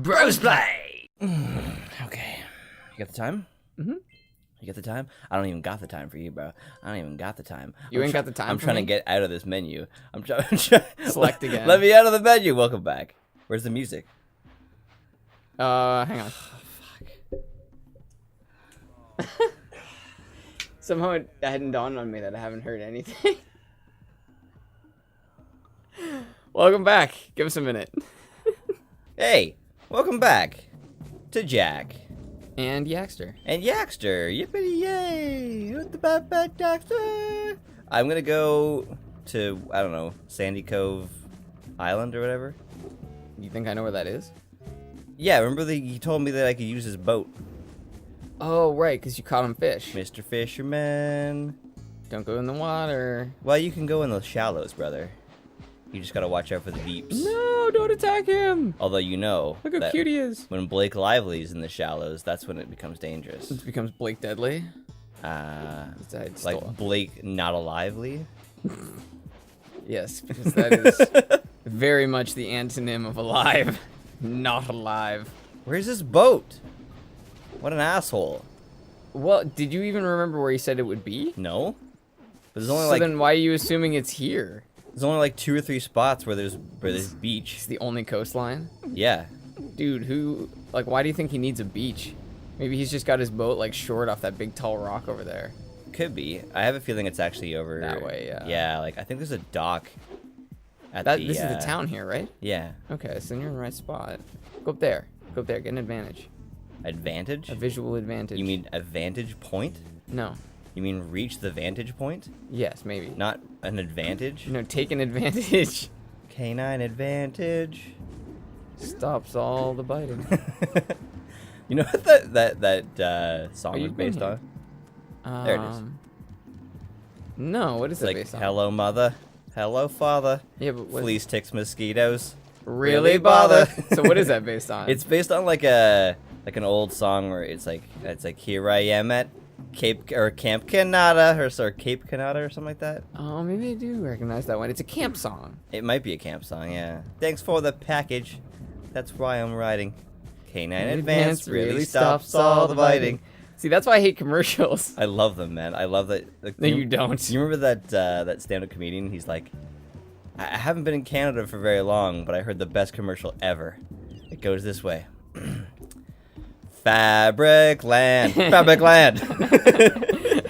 Brosplay! Okay. You got the time? Mm-hmm. You got the time? I don't even got the time for you, bro. I don't even got the time. You ain't got the time I'm for trying me? to get out of this menu. I'm trying. Select again. Let me out of the menu. Welcome back. Where's the music? Hang on. Fuck. Somehow it hadn't dawned on me that I haven't heard anything. Welcome back. Give us a minute. Hey, welcome back to Jak. And Daxter. And Daxter. Yippity yay. What the bad Daxter? I'm gonna go to, I don't know, Sandy Cove Island or whatever. You think I know where that is? Yeah, remember he told me that I could use his boat. Oh, right, because you caught him fish. Mr. Fisherman. Don't go in the water. Well, you can go in the shallows, brother. You just gotta watch out for the beeps. No, don't attack him. Although you know Look how that cute he is. when Blake Lively's in the shallows, that's when it becomes dangerous. It becomes Blake Deadly. Like Blake Not Lively. Yes, because that is very much the antonym of alive. Not alive. Where's this boat? What an asshole. Well, did you even remember where he said it would be? No. But there's only So then why are you assuming it's here? there's only like 2 or 3 spots where there's beach. It's the only coastline? Yeah. Dude, why do you think he needs a beach? Maybe he's just got his boat, like, short off that big tall rock over there. Could be. I have a feeling it's actually over That way, yeah. Yeah, like I think there's a dock at This is the town here, right? Yeah. Okay, so you're in the right spot. Go up there. Go up there, get an advantage. Advantage? A visual advantage. You mean a vantage point? No. You mean reach the vantage point? Yes, maybe. Not an advantage? No, take an advantage. Canine advantage. Stops all the biting. You know what that song was based on? There it is. No, what is It's it like, based on? hello mother, hello father, Yeah, but what? fleas, ticks, mosquitoes. Really bother? So what is that based on? It's based on like an old song where it's like here I am at Camp Canada or Cape Canada or something like that. Oh, maybe I do recognize that one. It's a camp song. It might be a camp song, yeah. Thanks for the package. That's why I'm writing. Canine Advance really stops all the biting. See, that's why I hate commercials. I love them, man. I love that. Like, No, you don't. You remember that stand-up comedian? He's like, I haven't been in Canada for very long, but I heard the best commercial ever. It goes this way. Fabric Land. Fabric Land.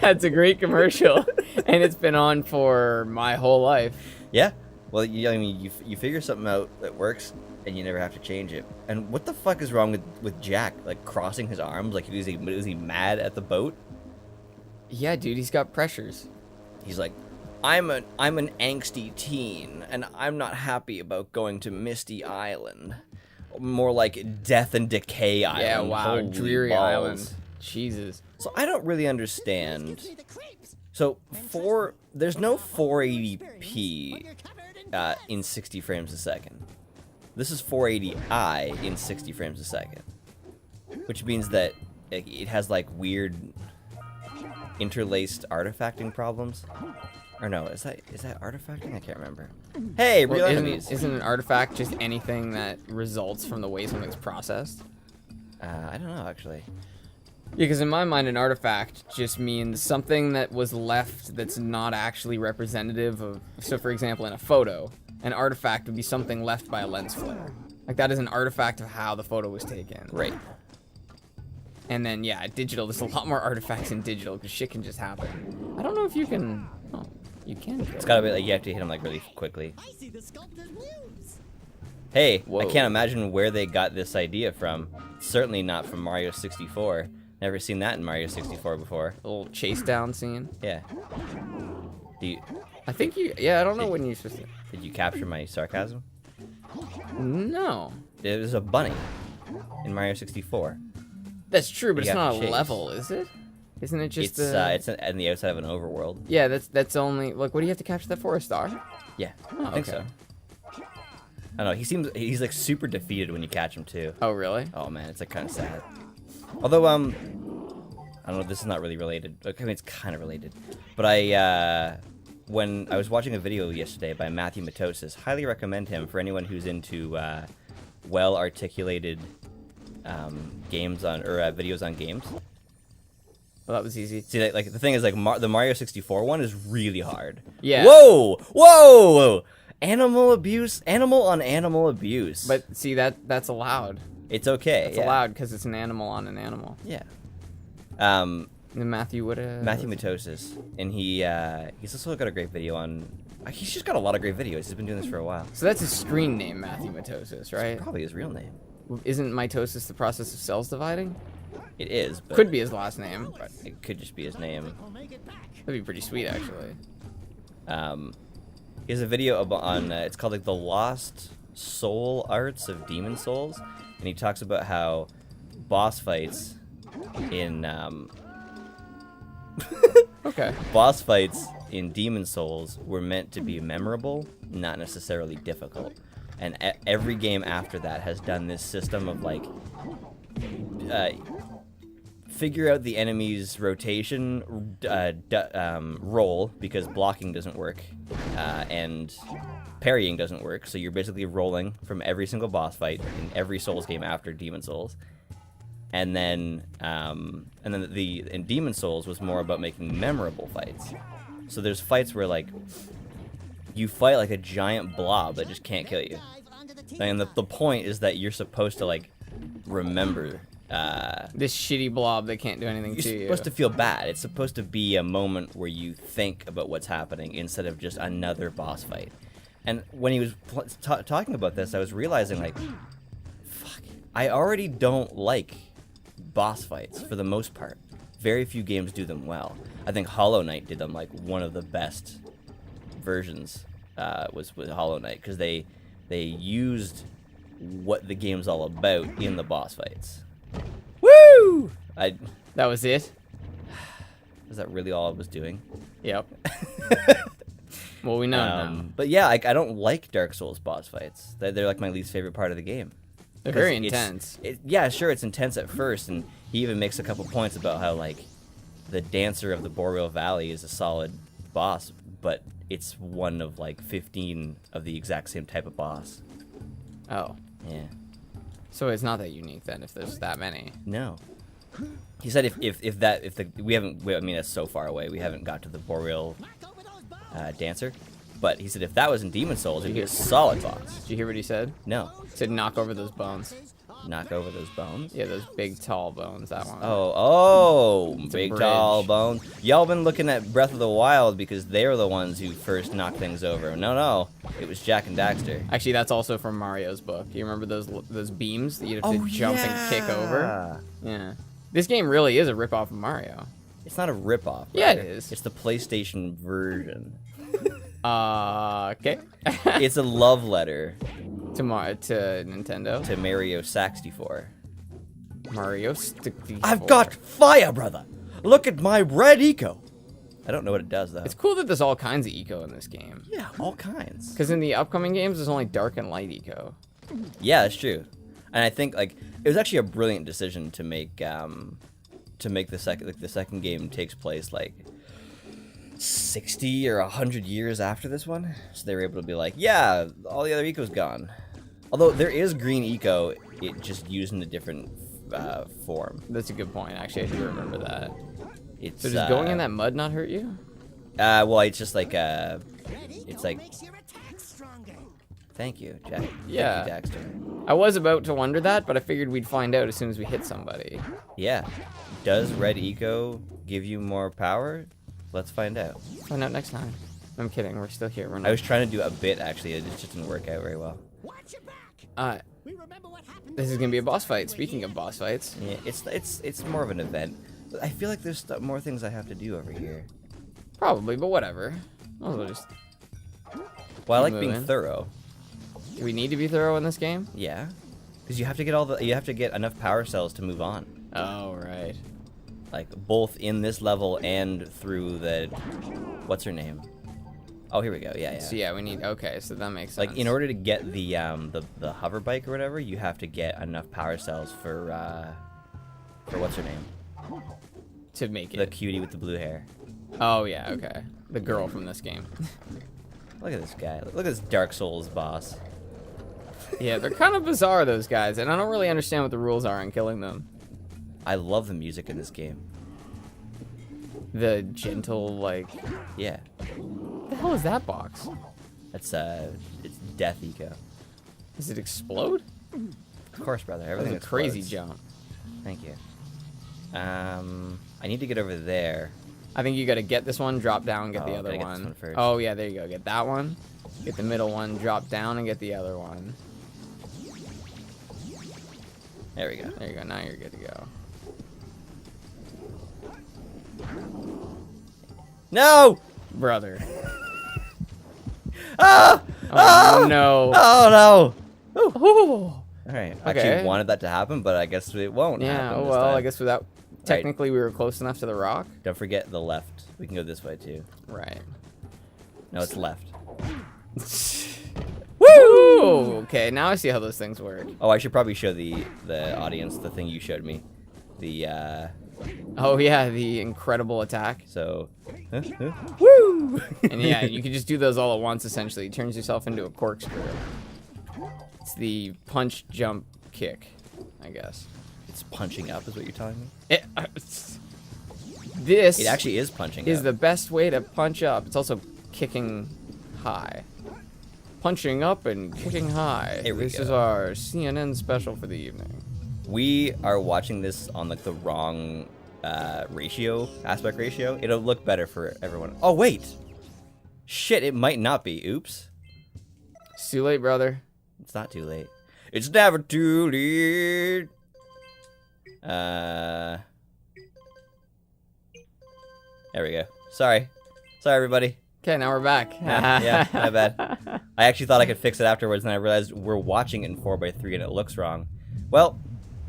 That's a great commercial, and it's been on for my whole life. Yeah. Well, I mean, you figure something out that works, and you never have to change it. And what the fuck is wrong with Jak? Like, crossing his arms? Like, was he mad at the boat? Yeah, dude, he's got pressures. He's like, I'm an angsty teen, and I'm not happy about going to Misty Island. More like Death and Decay Island. Yeah, wow, Holy dreary balls. island. Jesus. So I don't really understand. So there's no 480p in 60 frames a second. This is 480i in 60 frames a second, which means that it has like weird interlaced artifacting problems. Or no, is that artifacting? I can't remember. Hey, real enemies. Isn't an artifact just anything that results from the way something's processed? I don't know actually. Yeah, because in my mind, an artifact just means something that was left that's not actually representative of. So, for example, in a photo, an artifact would be something left by a lens flare. Like, that is an artifact of how the photo was taken. Right. And then, yeah, digital, there's a lot more artifacts in digital, because shit can just happen. I don't know if you can... Oh, you can kill It's gotta be like you have to hit him like really quickly. I see the sculptor's moves. Hey, Whoa. I can't imagine where they got this idea from. Certainly not from Mario 64. Never seen that in Mario 64 before. a little chase down scene. Yeah. I think you... Yeah, I don't know when you're supposed to... Did you capture my sarcasm? No. It was a bunny in Mario 64. That's true, but You it's have not to a chase. level, is it? Isn't it just It's on the outside of an overworld. Yeah, that's only... Like, what do you have to capture that for? A star? Yeah, Oh, I think okay. so. I don't know. He's like super defeated when you catch him too. Oh, really? Oh man, it's like kind of sad. Although I don't know. This is not really related. I mean, it's kind of related. But when I was watching a video yesterday by Matthew Matosis, highly recommend him for anyone who's into well-articulated games on or videos on games. Well, that was easy. See, like the thing is, like the Mario 64 one is really hard. Yeah. Whoa, whoa, animal abuse, animal on animal abuse. But see, that's allowed. it's okay. It's allowed because it's an animal on an animal. Yeah. And Matthew would have. Matthew Matosis, and he's also got a great video on. He's just got a lot of great videos. He's been doing this for a while. So that's his screen name, Matthew Mitosis, right? Probably his real name. Isn't mitosis the process of cells dividing? It is, but Could be his last name, but it could just be his name. that'd be pretty sweet, actually. He has a video on it's called like the Lost Soul Arts of Demon Souls, and he talks about how boss fights in Okay. boss fights in Demon Souls were meant to be memorable, not necessarily difficult. And every game after that has done this system of like figure out the enemy's rotation, roll, because blocking doesn't work, and parrying doesn't work. So you're basically rolling from every single boss fight in every Souls game after Demon Souls. And then in Demon Souls was more about making memorable fights. So there's fights where like you fight like a giant blob that just can't kill you. And the point is that you're supposed to like remember This shitty blob that can't do anything you're to you. supposed to feel bad. It's supposed to be a moment where you think about what's happening instead of just another boss fight. And when he was talking about this, I was realizing like, fuck, I already don't like boss fights for the most part. Very few games do them well. I think Hollow Knight did them like one of the best versions was with Hollow Knight, because they used what the game's all about in the boss fights. Woo! That was it? Is that really all I was doing? Yep. Well, we know now. But yeah, I don't like Dark Souls boss fights. They're like my least favorite part of the game. They're very 'Cause intense. Yeah, sure, it's intense at first, and he even makes a couple points about how like the Dancer of the Boreal Valley is a solid boss, but it's one of like 15 of the exact same type of boss. Oh. Yeah. So it's not that unique then, if there's that many. No. He said we haven't, I mean, that's so far away. We haven't got to the Boreal Dancer. But he said if that was in Demon Souls, it'd be a solid boss. Did you hear what he said? No. He said knock over those bones. Knock over those bones? Yeah, those big, tall bones, that one. Oh, It's a big bridge. tall bones. Y'all been looking at Breath of the Wild because they're the ones who first knocked things over. No, it was Jak and Daxter. Actually, that's also from Mario's book. You remember those beams that you'd have to jump and kick over? Yeah. This game really is a ripoff of Mario. It's not a ripoff. Yeah, it brother. is. It's the PlayStation version. Okay. It's a love letter to Nintendo. to Mario 64. Mario 64. I've got fire, brother. Look at my red eco. I don't know what it does though. It's cool that there's all kinds of eco in this game. Yeah, all kinds. Because in the upcoming games, there's only dark and light eco. Yeah, that's true. And I think like it was actually a brilliant decision to make the second game takes place like 60 or 100 years after this one, so they were able to be like, yeah, all the other eco's gone. Although there is green eco, it just used in a different form. That's a good point. Actually, I do remember that. It's So does going in that mud not hurt you? well, it's just like it's like thank you, Jack. Yeah. Thank you, Daxter. I was about to wonder that, but I figured we'd find out as soon as we hit somebody. Yeah. Does red eco give you more power? Let's find out. Find out next time. I'm kidding. We're still here. We're not. I was trying to do a bit actually, it just didn't work out very well. This is gonna be a boss fight. Speaking of boss fights, Yeah, it's more of an event. But I feel like there's more things I have to do over here. probably, but whatever. Might as well just. Well, I like being moving. thorough. Do we need to be thorough in this game? Yeah, because you have to get enough power cells to move on. Oh right. Like both in this level and through the what's her name? Oh, here we go. Yeah. So yeah, we need. Okay, so that makes sense. Like in order to get the hover bike or whatever, you have to get enough power cells for what's her name? to make The it. cutie with the blue hair. Oh yeah. Okay. The girl from this game. Look at this guy. Look at this Dark Souls boss. Yeah, they're kind of bizarre, those guys, and I don't really understand what the rules are on killing them. I love the music in this game. The gentle, like... Yeah. What the hell is that box? It's Death Eco. Does it explode? Of course, brother. That Everything was a crazy explodes. jump. Thank you. I need to get over there. I think you gotta get this one, drop down, get the Oh, other gotta get this one. one first. Oh, yeah, there you go. Get that one. Get the middle one, drop down, and get the other one. There we go. There you go. Now you're good to go. No! Brother. Ah! Oh, no. Oh no! Oh. All right. I Okay. actually wanted that to happen, but I guess it won't Yeah, happen. oh this well, time. I guess without... Technically, we were close enough to the rock. Don't forget the left. We can go this way too. Right. No, it's left. Woo! Okay, now I see how those things work. Oh, I should probably show the audience the thing you showed me. The Oh yeah, the incredible attack. so. Woo! And yeah, you can just do those all at once. Essentially, it turns yourself into a corkscrew. It's the punch, jump, kick, I guess. It's punching up, is what you're telling me. This It actually is punching is up. the best way to punch up. It's also kicking high. Punching up and kicking high. Here we This go. is our CNN special for the evening. We are watching this on like the wrong aspect ratio. It'll look better for everyone. Oh wait, shit! It might not be. Oops. It's too late, brother. It's not too late. It's never too late. There we go. Sorry everybody. Okay, now we're back. Yeah, my bad. I actually thought I could fix it afterwards, and I realized we're watching it in 4:3 and it looks wrong. Well,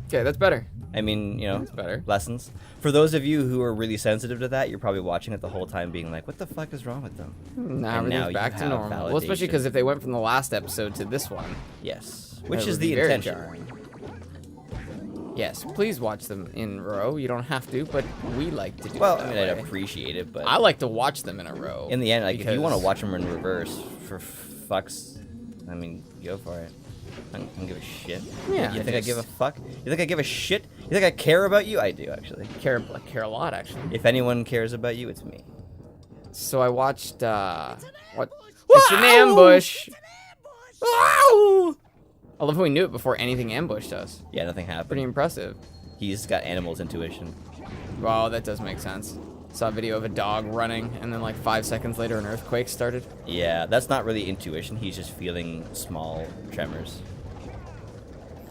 Okay, that's better. I mean, you know, That's better. lessons. For those of you who are really sensitive to that, you're probably watching it the whole time being like, what the fuck is wrong with them? Now And now everything's you back to have normal. Well, especially validation. because if they went from the last episode to this one, Yes. that Which is would the be very intention. jarring. Yes, please watch them in a row. You don't have to, but we like to do Well, it I that mean, I'd way. appreciate it, but I like to watch them in a row. in the end, like, if you want to because- watch them in reverse, for fucks, I mean, go for it. I don't give a shit. Yeah, You I think I give a just- fuck? You think I give a shit? You think I care about you? I do, actually. care a lot, actually. If anyone cares about you, it's me. So I watched, what? It's an ambush! I love how we knew it before anything ambushed us. Yeah, nothing happened. Pretty impressive. He's got animal's intuition. Wow, that does make sense. Saw a video of a dog running, and then like 5 seconds later, an earthquake started. Yeah, that's not really intuition. He's just feeling small tremors.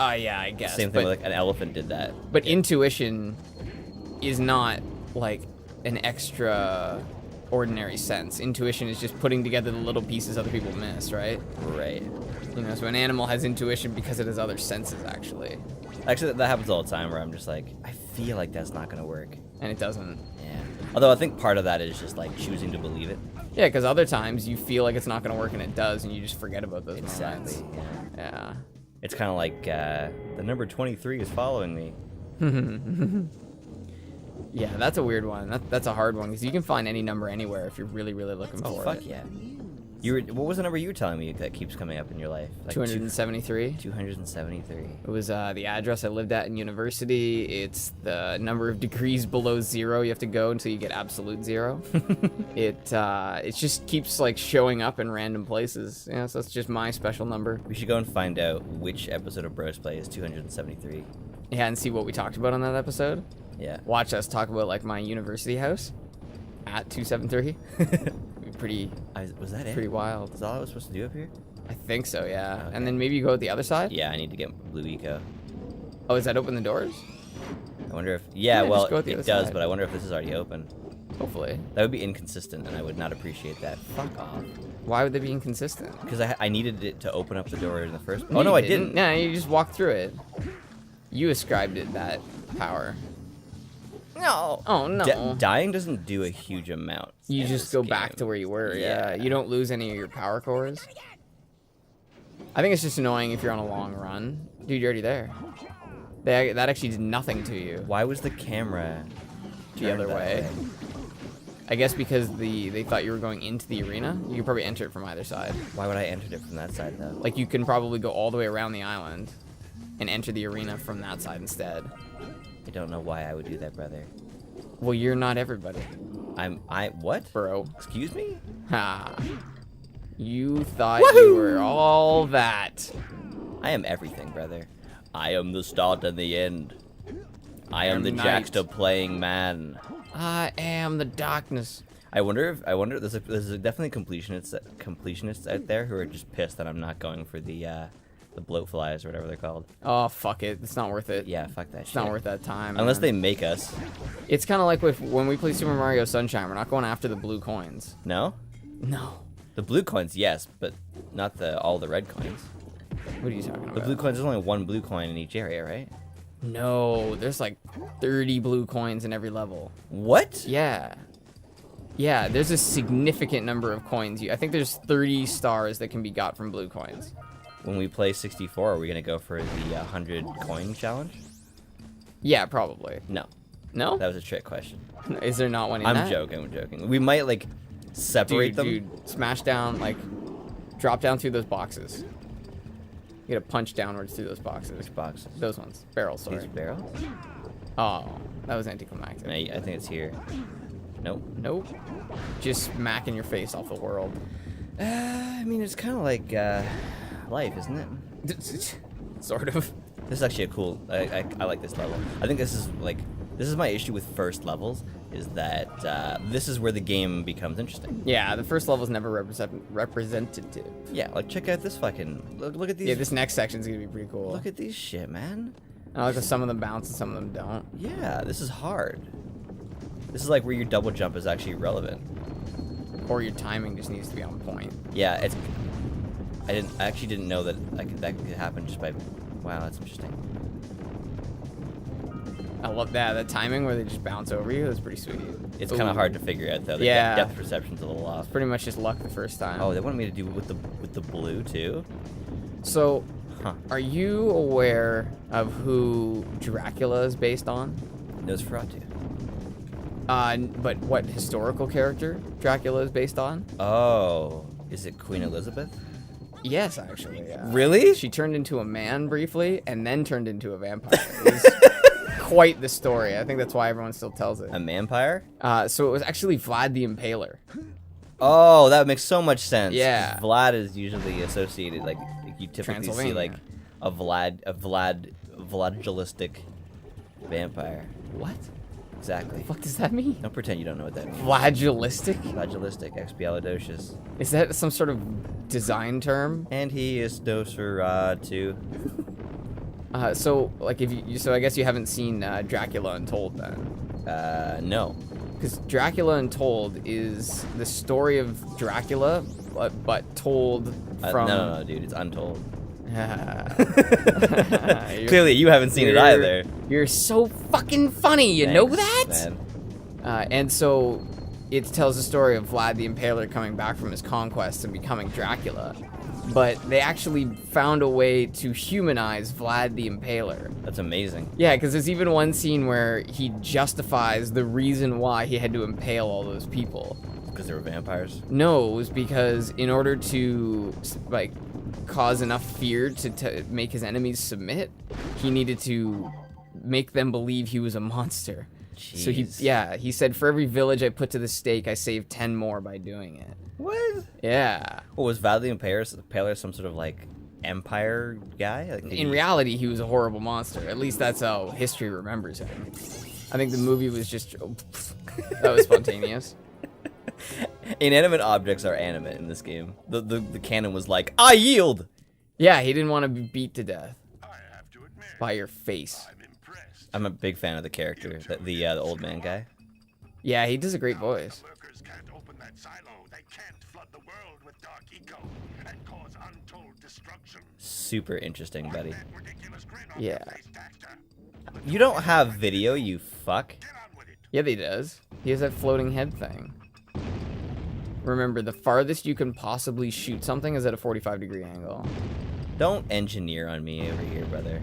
Yeah, I guess. Same thing with like an elephant did that. But intuition is not like an extra ordinary sense. Intuition is just putting together the little pieces other people miss, right? Right. You know, so an animal has intuition because it has other senses, actually. Actually, that happens all the time where I'm just like, I feel like that's not gonna work. And it doesn't. Yeah. Although I think part of that is just like choosing to believe it. Yeah, because other times you feel like it's not going to work and it does, and you just forget about those Exactly. moments. Yeah. Yeah. It's kind of like the number 23 is following me. Yeah, that's a weird one. That's a hard one, because you can find any number anywhere if you're really, really looking Oh for fuck it. yeah. You were, what was the number you were telling me that keeps coming up in your life? Like 273. 273. It was the address I lived at in university. It's the number of degrees below 0 you have to go until you get absolute 0. It just keeps like showing up in random places. Yeah, so that's just my special number. We should go and find out which episode of Brosplay is 273. Yeah, and see what we talked about on that episode. Yeah. Watch us talk about like my university house at 273. Pretty Was that it? pretty wild. Is that all I was supposed to do up here? I think so, yeah. Okay. And then maybe you go at the other side? Yeah, I need to get Blue Eco. Oh, does that open the doors? I wonder if... Yeah, Yeah, well, just go with the it other does, side. but I wonder if this is already open. Hopefully. That would be inconsistent, and I would not appreciate that. Fuck off. Why would they be inconsistent? Because I needed it to open up the door in the first place. Oh, no, I didn't. Yeah, you just walked through it. You ascribed it that power. No. Oh, no. Dying doesn't do a huge amount. You in just this go back game. to where you were, yeah. Yeah. You don't lose any of your power cores. I think it's just annoying if you're on a long run. Dude, you're already there. That actually did nothing to you. Why was the camera The turned other that way. I guess because they thought you were going into the arena. You could probably enter it from either side. Why would I enter it from that side, though? Like, you can probably go all the way around the island and enter the arena from that side instead. I don't know why I would do that, brother. Well, you're not everybody. What? Bro. Excuse me? Ha. You thought you were all that. I am everything, brother. I am the start and the end. I am the night. Jaxter playing man. I am the darkness. I wonder there's definitely completionists out there who are just pissed that I'm not going for the bloatflies or whatever they're called. Oh, fuck it. It's not worth it. Yeah, fuck that shit. It's not worth that time. Unless man. they make us. It's kind of like when we play Super Mario Sunshine. We're not going after the blue coins. No? No. The blue coins, yes, but not all the red coins. What are you talking about? The blue coins, there's only one blue coin in each area, right? No, there's like 30 blue coins in every level. What? Yeah. Yeah, there's a significant number of coins. I think there's 30 stars that can be got from blue coins. When we play 64, are we going to go for the 100 coin challenge? Yeah, probably. No. No? That was a trick question. Is there not one in I'm that? joking. We might, like, separate them. Dude, smash down, like, drop down through those boxes. You gotta punch downwards through those boxes. Which boxes? Those ones. Barrels, sorry. These barrels? Oh, that was anticlimactic. I think it's here. Nope. Nope. Just smacking your face off the world. I mean, it's kind of like life, isn't it? Sort of. This is actually a cool. I like this level. I think this is my issue with first levels, is that this is where the game becomes interesting. Yeah, the first level's never representative. Yeah, like check out this fucking look at these. Yeah, this next section's gonna be pretty cool. Look at these shit, man. I like how some of them bounce and some of them don't. Yeah, this is hard. This is like where your double jump is actually relevant. Or your timing just needs to be on point. Yeah, it's. I actually didn't know that that could happen just by. Wow, that's interesting. I love that. The timing where they just bounce over you, that's pretty sweet. It's kind of hard to figure out though. The Yeah. depth perception's a little off. Pretty much just luck the first time. Oh, they wanted me to do it with the blue too. So, Huh. are you aware of who Dracula is based on? Nosferatu. But what historical character Dracula is based on? Oh, is it Queen Elizabeth? Yes, actually. Yeah. Really? She turned into a man briefly, and then turned into a vampire. It was quite the story. I think that's why everyone still tells it. A vampire? So it was actually Vlad the Impaler. Oh, that makes so much sense. Yeah. Vlad is usually associated like you typically see Transylvania. like a Vladigelistic vampire. What? Exactly. The fuck does that mean? Don't pretend you don't know what that means. Flagellistic? Flagellistic, expialidocious. Is that some sort of design term? And he is Nosferatu. So like so I guess you haven't seen Dracula Untold then. No. Because Dracula Untold is the story of Dracula, but told from. No, dude, it's untold. You're- Clearly, you haven't seen it either. You're so fucking funny, you know that? Man. And so it tells the story of Vlad the Impaler coming back from his conquests and becoming Dracula. But they actually found a way to humanize Vlad the Impaler. That's amazing. Yeah, because there's even one scene where he justifies the reason why he had to impale all those people. Because they were vampires. No, it was because in order to, like, cause enough fear to make his enemies submit, he needed to make them believe he was a monster. So he said, for every village I put to the stake, I saved 10 more by doing it. What? Yeah. What was Vlad the Impaler some sort of like empire guy? Like, In reality, he was a horrible monster. At least that's how history remembers him. I think the movie was just that was spontaneous. Inanimate objects are animate in this game. The canon was like, I yield. Yeah, he didn't want to be beat to death by your face. I'm a big fan of the character, the old man guy. Yeah, he does a great voice. Workers can't open that silo. They can't flood the world with dark eco and cause untold destruction. Super interesting, buddy. That ridiculous grin on Yeah. your face, Daxter. You don't have video, you fuck. Get on with it. Yeah, he does. He has that floating head thing. Remember, the farthest you can possibly shoot something is at a 45-degree angle. Don't engineer on me over here, brother.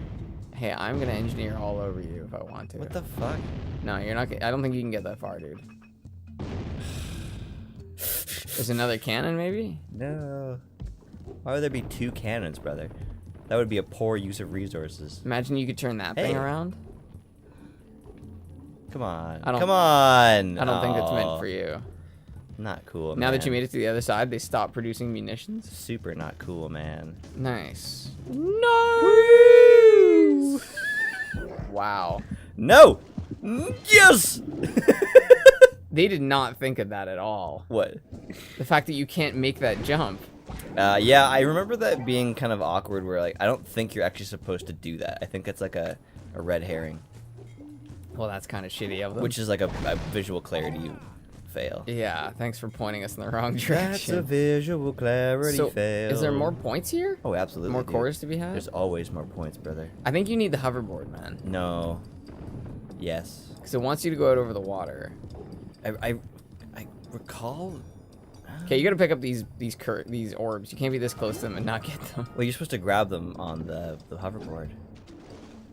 Hey, I'm gonna engineer all over you if I want to. What the fuck? No, you're not. I don't think you can get that far, dude. There's another cannon, maybe? No. Why would there be 2 cannons, brother? That would be a poor use of resources. Imagine you could turn that thing Hey. around. Come on. I don't- Come on. I don't think it's meant Aw. for you. Not cool, Now man. that you made it to the other side, they stopped producing munitions. Super not cool, man. Nice. No! Wow. No! Yes! They did not think of that at all. What? The fact that you can't make that jump. Yeah, I remember that being kind of awkward where, like, I don't think you're actually supposed to do that. I think it's like a red herring. Well, that's kind of shitty of them. Which is like a visual clarity fail. Yeah, thanks for pointing us in the wrong That's direction. a visual clarity So, fail. is there more points here? Oh, absolutely. More dude. cores to be had? There's always more points, brother. I think you need the hoverboard, man. No. Yes. Because it wants you to go out over the water. I recall. Okay, you gotta pick up these orbs. You can't be this close to them and not get them. Well, you're supposed to grab them on the hoverboard.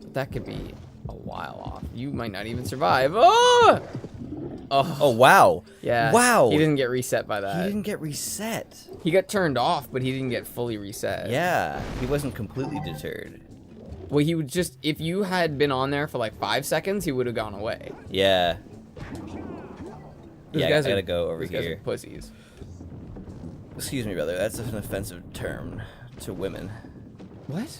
But that could be a while off. You might not even survive. Oh! Oh, wow. Yeah. Wow. He didn't get reset by that. He didn't get reset. He got turned off, but he didn't get fully reset. Yeah. He wasn't completely deterred. Well, he would just, if you had been on there for like 5 seconds, he would have gone away. Yeah. These Yeah, I guys gotta are- go over these guys here. are pussies. Excuse me, brother. That's an offensive term to women. What?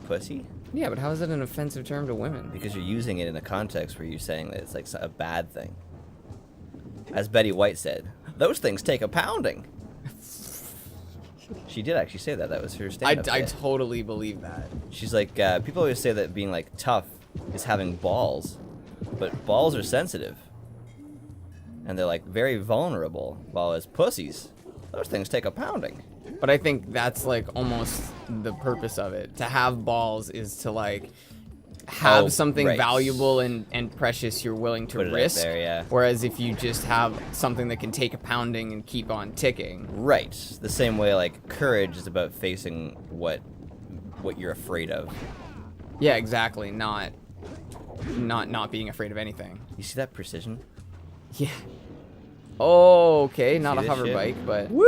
Pussy? Yeah, but how is it an offensive term to women? Because you're using it in a context where you're saying that it's like a bad thing. As Betty White said, those things take a pounding. She did actually say that. That was her I stand-up. bit. totally believe that. She's like, people always say that being like tough is having balls, but balls are sensitive, and they're like very vulnerable. While as pussies, those things take a pounding. But I think that's like almost the purpose of it. To have balls is to like have Oh, something right. valuable and precious you're willing to Put it out risk. there, yeah. Whereas if you just have something that can take a pounding and keep on ticking. Right. The same way like courage is about facing what you're afraid of. Yeah, exactly. Not being afraid of anything. You see that precision? Yeah. Oh, okay. Not a this hover shit? bike, but Woo!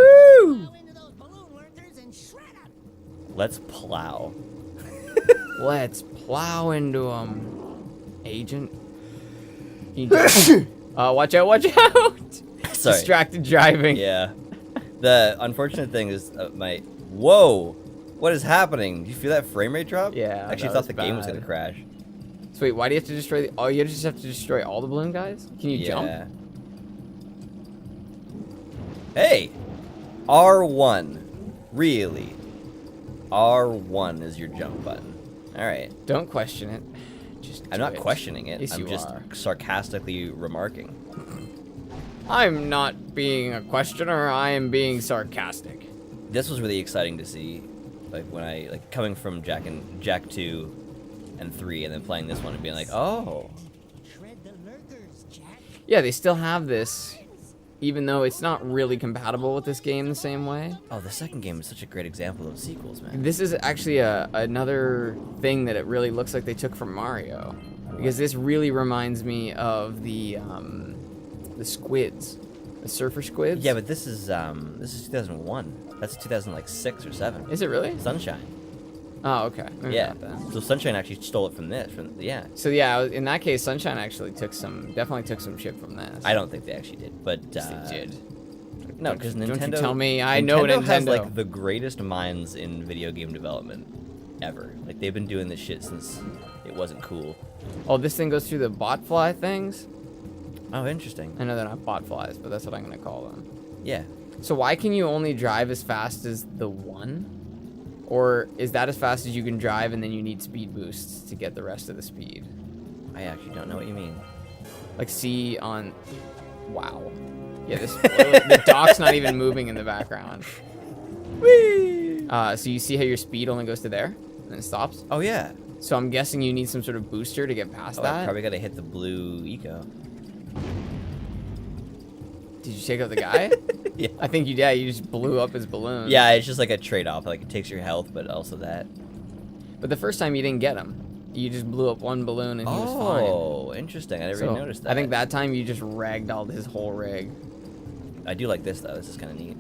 Blow into those balloon lurkers and shred 'em. Let's plow. let's plow into them, agent. Watch out! Watch out! Sorry. Distracted driving. Yeah. The unfortunate thing is my. Whoa! What is happening? Do you feel that frame rate drop? Yeah, I actually that thought was the game was bad. gonna crash. So wait, why do you have to destroy the? Oh, you just have to destroy all the balloon guys? Can you jump? Yeah. Hey! R1. Really? R1 is your jump button. Alright. Don't question it. Just I'm do not it. questioning it. Yes, I'm you just are. sarcastically remarking. I'm not being a questioner. I am being sarcastic. This was really exciting to see. Like when I like coming from Jak 2 and 3 and then playing this one and being like, oh. Shred the lurkers, Jack. Yeah, they still have this, even though it's not really compatible with this game the same way. Oh, the second game is such a great example of sequels, man. This is actually another thing that it really looks like they took from Mario, because this really reminds me of the squids, the surfer squids. Yeah, but this is 2001. That's 2006 or 7. Is it really? Sunshine. Oh, okay. Maybe Yeah. not then. So Sunshine actually stole it from this. Yeah. So yeah, in that case, Sunshine actually definitely took some shit from this. I don't think they actually did, but Yes, they did. no, Don't because you- Nintendo. don't you tell me. I know has Nintendo. like the greatest minds in video game development ever. Like they've been doing this shit since it wasn't cool. Oh, this thing goes through the bot fly things. Oh, interesting. I know they're not bot flies, but that's what I'm gonna call them. Yeah. So why can you only drive as fast as the one? Or is that as fast as you can drive and then you need speed boosts to get the rest of the speed? I actually don't know what you mean. Like see on... Wow. Yeah, the dock's not even moving in the background. Whee! So you see how your speed only goes to there? And then it stops? Oh yeah. So I'm guessing you need some sort of booster to get past Oh, I that? probably gotta hit the blue eco. Did you take out the guy? Yeah. I think you did. You just blew up his balloon. Yeah, it's just like a trade-off. Like it takes your health, but also that. But the first time you didn't get him. You just blew up one balloon and he was fine. Oh, interesting. I never So even noticed that. I think that time you just ragdolled his whole rig. I do like this though. This is kind of neat.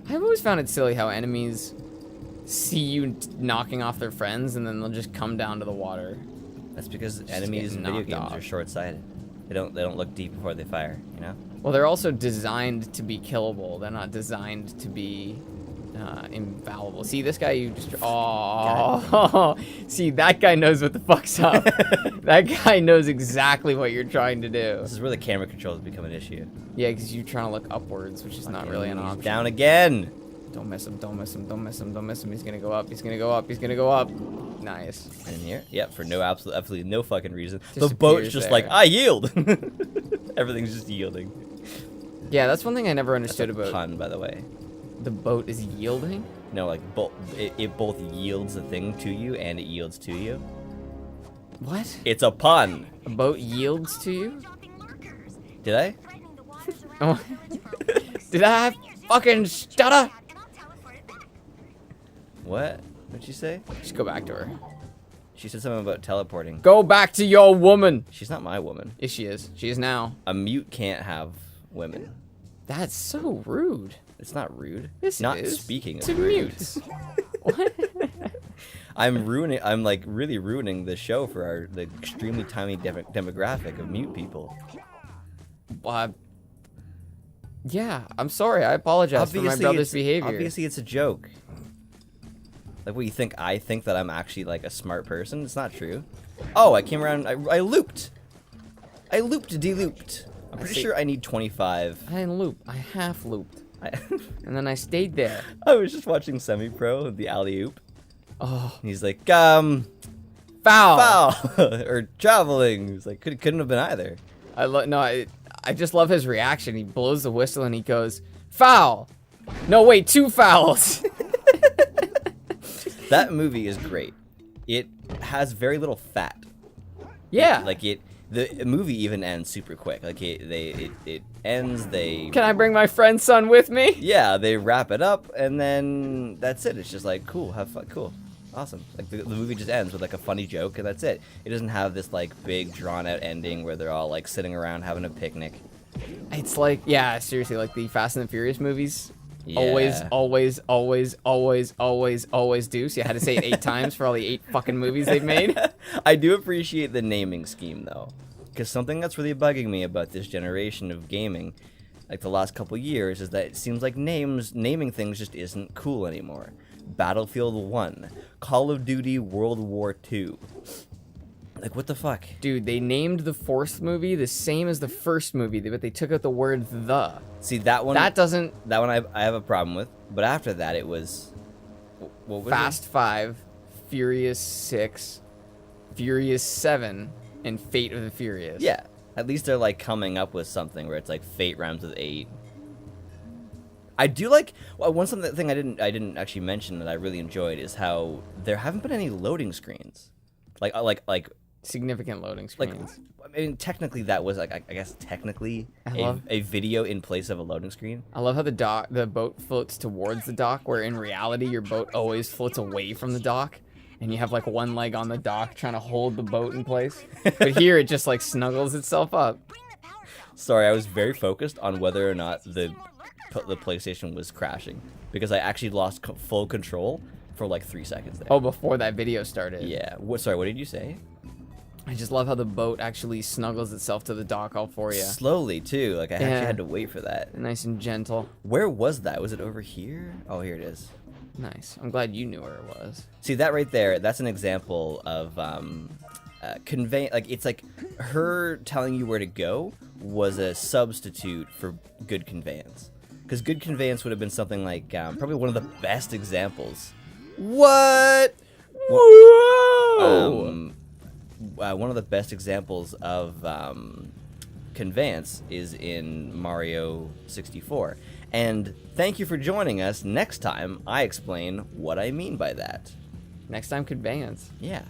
I've always found it silly how enemies see you knocking off their friends and then they'll just come down to the water. That's because enemies in get video knocked games off. are short-sighted. They don't look deep before they fire. You know. Well, they're also designed to be killable. They're not designed to be infallible. See, this guy, you just... Oh, see, that guy knows what the fuck's up. That guy knows exactly what you're trying to do. This is where the camera controls become an issue. Yeah, because you're trying to look upwards, which is not really an He's option. down again. Don't miss him, don't miss him, don't miss him, don't miss him. He's gonna go up, he's gonna go up, he's gonna go up. Nice. In here? Yep, for no absolutely no fucking reason. The boat's Disappears just there. like, I yield. Everything's just yielding. Yeah, that's one thing I never That's understood a about... pun, by the way. The boat is yielding? No, like it both yields a thing to you and it yields to you. What? It's a pun. A boat yields to you? Did I? Oh. Did I fucking stutter? What? What'd she say? Just go back to her. She said something about teleporting. Go back to your woman. She's not my woman. Yes, she is. She is now. A mute can't have women. That's so rude. It's not rude. Yes, it not is. speaking of To rude. mutes. What? I'm like really ruining the show for the extremely tiny demographic of mute people. Yeah, I'm sorry. I apologize for my brother's behavior. Obviously, it's a joke. Like, what, you think I think that I'm actually, like, a smart person? It's not true. Oh, I came around, I looped. I looped, de-looped. I'm pretty sure I need 25. I didn't loop. I half looped. I, And then I stayed there. I was just watching Semi-Pro, the alley-oop. Oh. And he's like, Foul. foul! Or traveling. He's like, couldn't have been either. I just love his reaction. He blows the whistle and he goes, foul. No, wait, 2 fouls. That movie is great. It has very little fat. Yeah. The movie even ends super quick. Like it ends. Can I bring my friend's son with me? Yeah, they wrap it up and then that's it. It's just like cool, have fun, cool, awesome. Like the movie just ends with like a funny joke and that's it. It doesn't have this like big drawn out ending where they're all like sitting around having a picnic. It's like, yeah, seriously, like the Fast and the Furious movies. Yeah. Always do. So you had to say it 8 times for all the 8 fucking movies they've made. I do appreciate the naming scheme though, because something that's really bugging me about this generation of gaming, like the last couple years, is that it seems like naming things just isn't cool anymore. Battlefield 1, Call of Duty World War 2. Like, what the fuck? Dude, they named the 4th movie the same as the 1st movie, but they took out the word the. See, that one... That doesn't... That one I have a problem with. But after that, it was... What was Fast 5, Furious 6, Furious 7, and Fate of the Furious. Yeah. At least they're, like, coming up with something where it's, like, Fate rhymes with 8. I do like... Well, one thing I didn't actually mention that I really enjoyed is how there haven't been any loading screens. Like Significant loading like, screens. I mean, technically that was like, I guess technically love- a video in place of a loading screen. I love how the boat floats towards the dock, where in reality your boat always floats away from the dock, and you have like one leg on the dock trying to hold the boat in place. But here it just like snuggles itself up. Sorry, I was very focused on whether or not the PlayStation was crashing because I actually lost full control for like 3 seconds there. Oh, before that video started. Yeah. Sorry, what did you say? I just love how the boat actually snuggles itself to the dock all for you. Slowly too. Like I Yeah. actually had to wait for that. Nice and gentle. Where was that? Was it over here? Oh, here it is. Nice. I'm glad you knew where it was. See that right there? That's an example of convey. Like it's like her telling you where to go was a substitute for good conveyance. Because good conveyance would have been something like probably one of the best examples. What? Whoa! One of the best examples of conveyance is in Mario 64. And thank you for joining us. Next time, I explain what I mean by that. Next time, conveyance. Yeah.